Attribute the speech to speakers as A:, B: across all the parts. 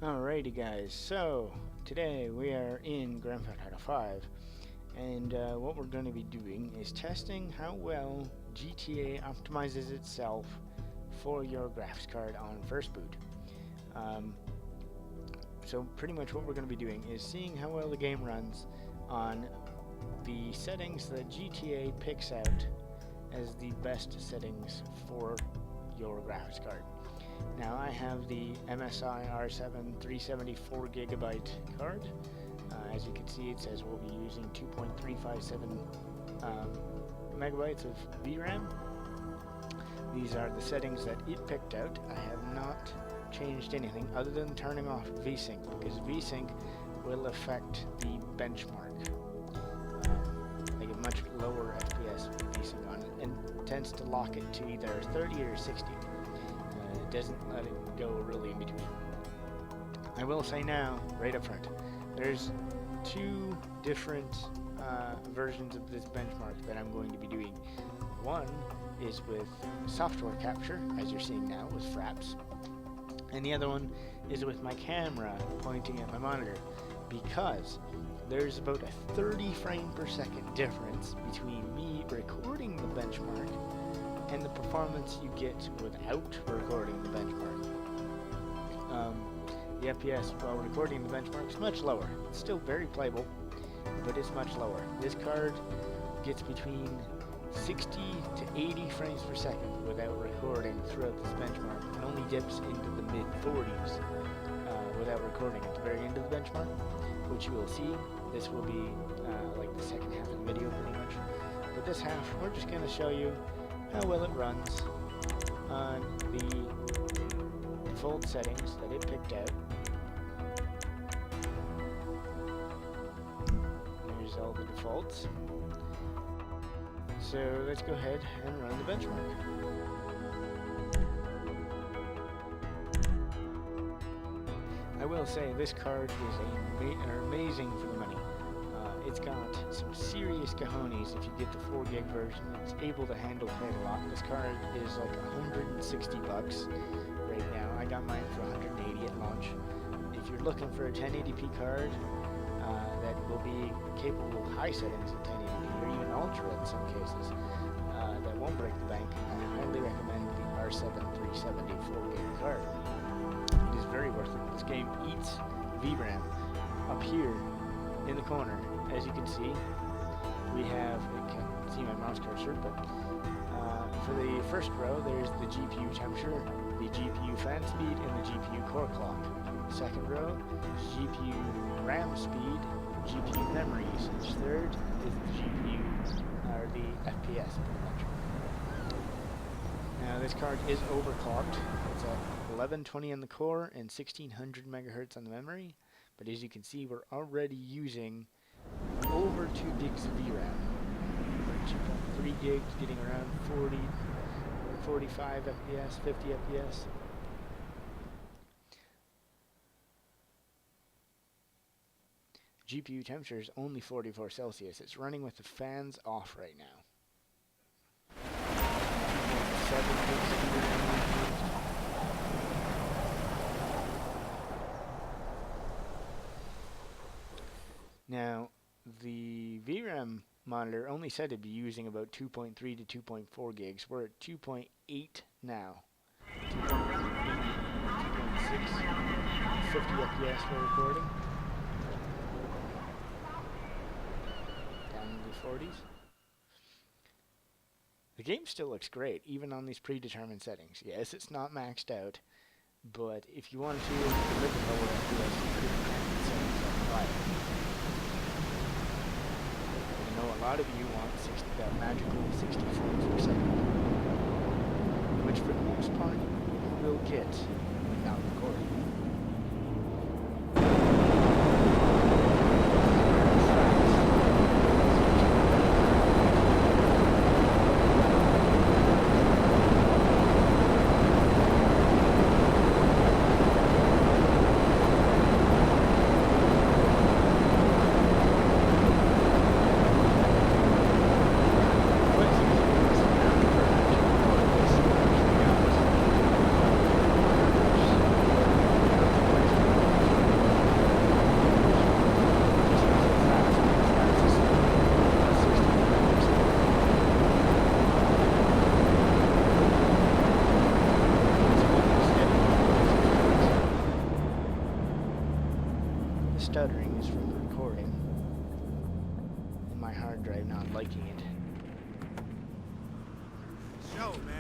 A: Alrighty guys, so today we are in Grand Theft Auto 5 and what we're going to be doing is testing how well GTA optimizes itself for your graphics card on first boot. So pretty much what we're going to be doing is seeing how well the game runs on the settings that GTA picks out as the best settings for your graphics card. Now I have the MSI R7 374GB card. As you can see, it says we'll be using 2.357 megabytes of VRAM. These are the settings that it picked out. I have not changed anything other than turning off VSync, because VSync will affect the benchmark. I get much lower FPS with VSync on it and tends to lock it to either 30 or 60. It doesn't let it go really in between. I will say now, right up front, there's two different versions of this benchmark that I'm going to be doing. One is with software capture, as you're seeing now with Fraps, and the other one is with my camera pointing at my monitor, because there's about a 30 frame per second difference between me recording the benchmark and the performance you get without recording the benchmark. The FPS while recording the benchmark is much lower. It's still very playable, but it's much lower. This card gets between 60 to 80 frames per second without recording throughout this benchmark, and only dips into the mid 40s without recording at the very end of the benchmark, which you will see. This will be like the second half of the video pretty much. But this half, we're just going to show you how well it runs on the default settings that it picked out. There's all the defaults. So let's go ahead and run the benchmark. I will say this card is amazing for the money. It's got some serious cojones if you get the 4 gig version. It's able to handle quite a lot. This card is like $160 right now. I got mine for $180 at launch. If you're looking for a 1080p card that will be capable of high settings in 1080p or even ultra in some cases, that won't break the bank, I highly recommend the R7 370 4 gig card. It is very worth it. This game eats VRAM. Up here in the corner, as you can see, we have, you can't see my mouse cursor, but for the first row there's the GPU temperature, the GPU fan speed, and the GPU core clock. Second row, GPU RAM speed, GPU memory usage. Third is the GPU, or the FPS pretty much. Now this card is overclocked. It's at 1120 on the core and 1600 megahertz on the memory. But as you can see, we're already using over 2 gigs of VRAM. 2.3 gigs, getting around 40, 45 FPS, 50 FPS. GPU temperature is only 44 Celsius. It's running with the fans off right now. 7 gigs of VRAM. Now, the VRAM monitor only said it'd be using about 2.3 to 2.4 gigs. We're at 2.8 now. 2.8, 2.6, 50 FPS for recording. Down in the 40s. The game still looks great, even on these predetermined settings. Yes, it's not maxed out, but if you want to live at lower FPS, predetermined settings are provided. A lot of you want that magical 60 frames per second, which for the most part you will get without recording. stuttering is from the recording and my hard drive not liking it.
B: Show, man.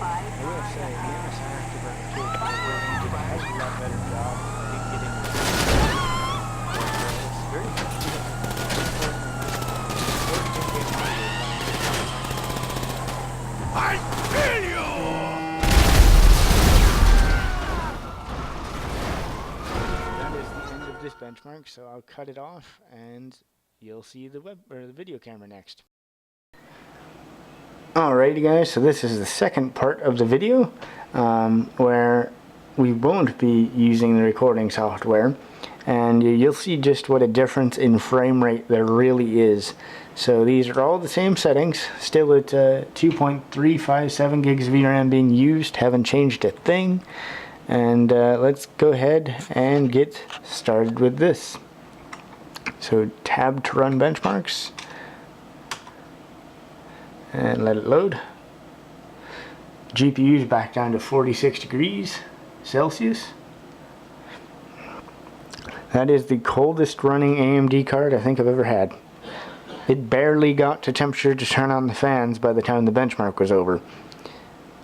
A: I will say, the MSI Afterburner kit did a heck of a lot better job of getting it's very
B: I feel you!
A: That is the end of this benchmark, so I'll cut it off and you'll see the the video camera next. Alrighty guys, so this is the second part of the video where we won't be using the recording software, and you'll see just what a difference in frame rate there really is. So these are all the same settings, still at 2.357 gigs of VRAM being used, haven't changed a thing, and let's go ahead and get started with this. So tab to run benchmarks. And let it load. GPU is back down to 46 degrees Celsius. That is the coldest running AMD card I think I've ever had. It barely got to temperature to turn on the fans by the time the benchmark was over.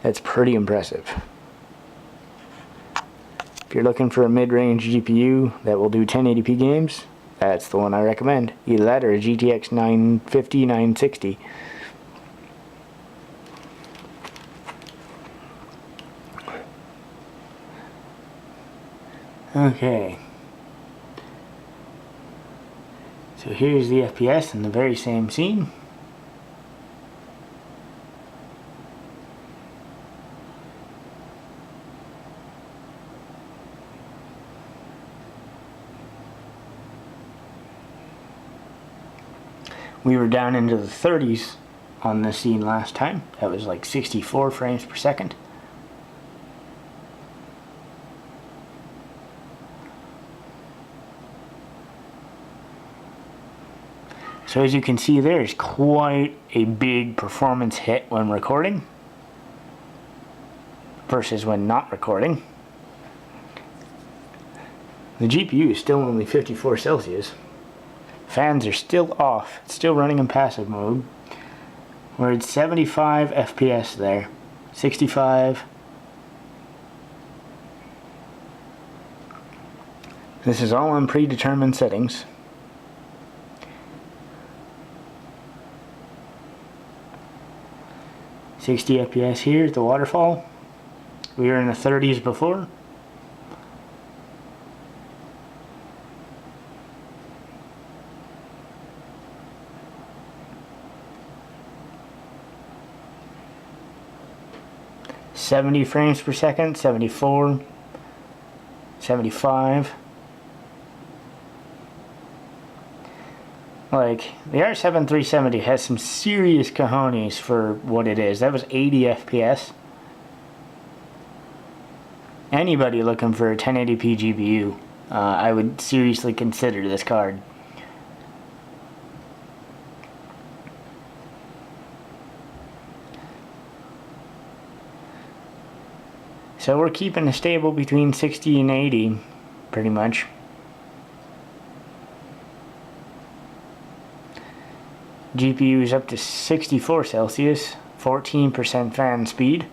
A: That's pretty impressive. If you're looking for a mid-range GPU that will do 1080p games, that's the one I recommend. Either that or a GTX 950, 960. Okay, so here's the FPS in the very same scene. We were down into the 30s on this scene last time. That was like 64 frames per second. So as you can see, there's quite a big performance hit when recording versus when not recording. The GPU is still only 54 Celsius. Fans are still off. It's still running in passive mode. We're at 75 FPS there. 65. This is all on predetermined settings. $60 FPS here at the waterfall. We were in the 30s before. $70 frames per second, 74, 75. Like, the R7 370 has some serious cojones for what it is. That was 80 FPS. Anybody looking for a 1080p GPU, I would seriously consider this card. So we're keeping it stable between 60 and 80, pretty much. GPU is up to 64 Celsius, 14% fan speed.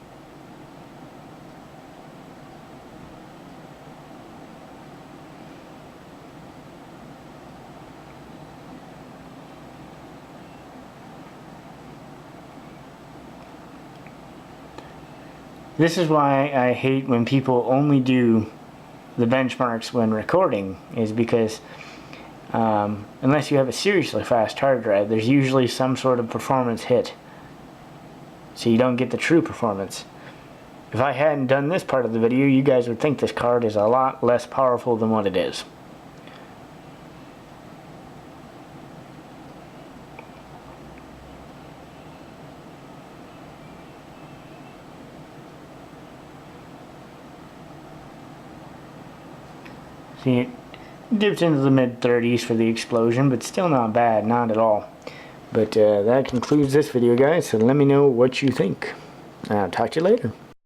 A: This is why I hate when people only do the benchmarks when recording, is because unless you have a seriously fast hard drive, there's usually some sort of performance hit. So you don't get the true performance. If I hadn't done this part of the video, you guys would think this card is a lot less powerful than what it is. See, it dips into the mid-30s for the explosion, but still not bad, not at all. But that concludes this video, guys, so let me know what you think. I'll talk to you later.